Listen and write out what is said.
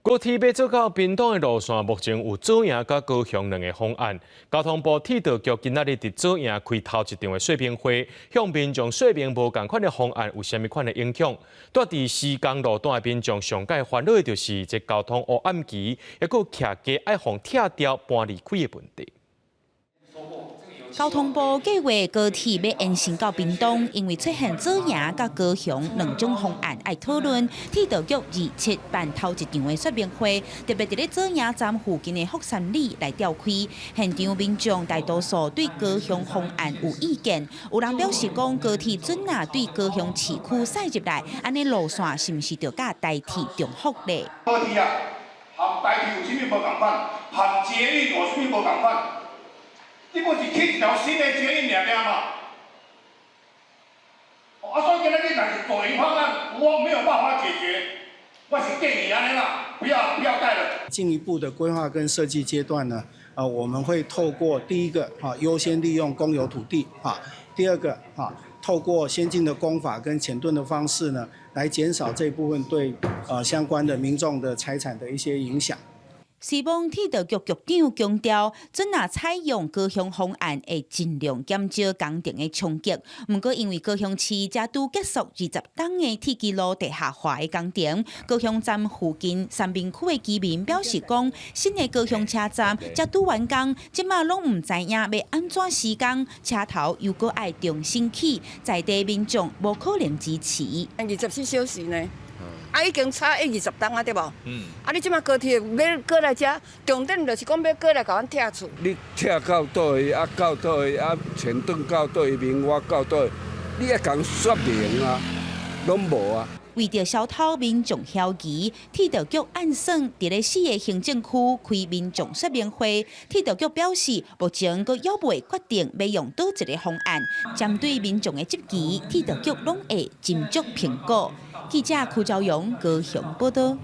高铁要走到屏东的路线，目前有左营甲高雄两个方案。交通部铁道局今仔日伫左营开头一场的说明会，向民众说明无同款的方案有啥物款的影响。住伫西港路段的民众上界烦恼的就是这交通黑暗期，还佫徛家爱互拆掉搬离开的问题。 交通部计划高铁要延伸到屏东，因为出现左营甲高雄两种方案爱讨论。铁道局27办头一场的说明会，特别伫咧左营站附近的福山里来召开。现场民众大多数对高雄方案有意见，有人表示讲高铁准若对高雄市区驶入来，安尼路线是毋是就甲代替中福咧？高铁啊，和代替有啥物无共款？和捷运有啥物无共款？ 你不是起一条新的捷运尔嘛？所以今仔日若是左营方案，我没有办法解决，我是建议安尼啦，不要盖了。进一步的规划跟设计阶段呢，我们会透过第一个优先利用公有土地第二个透过先进的工法跟前盾的方式呢，来减少这部分对相关的民众的财产的一些影响。 希望铁道局局长强调，准若采用高雄方案，会尽量减少工程的冲击。不过，因为高雄市才拄结束20档的铁基路地下化的工程，高雄站附近三明区的居民表示讲，新的高雄车站才拄完工，即马拢唔知影要安怎施工，车头又搁爱重新起，在地民众无可能支持。24小时呢？ 已经差20档啊，对无？你即马高铁要过来遮，重点就是讲要过来甲阮拆厝。你拆到倒位到倒位前盾到倒位，明我到倒位，你要讲说明啊，拢无啊。 为着消透民众嫌疑，铁道局按算伫咧4个行政区开民众说明会。铁道局表示，目前阁犹未决定要用倒一个方案，针对民众的质疑，铁道局拢会斟酌评估。记者邱朝阳高雄报道。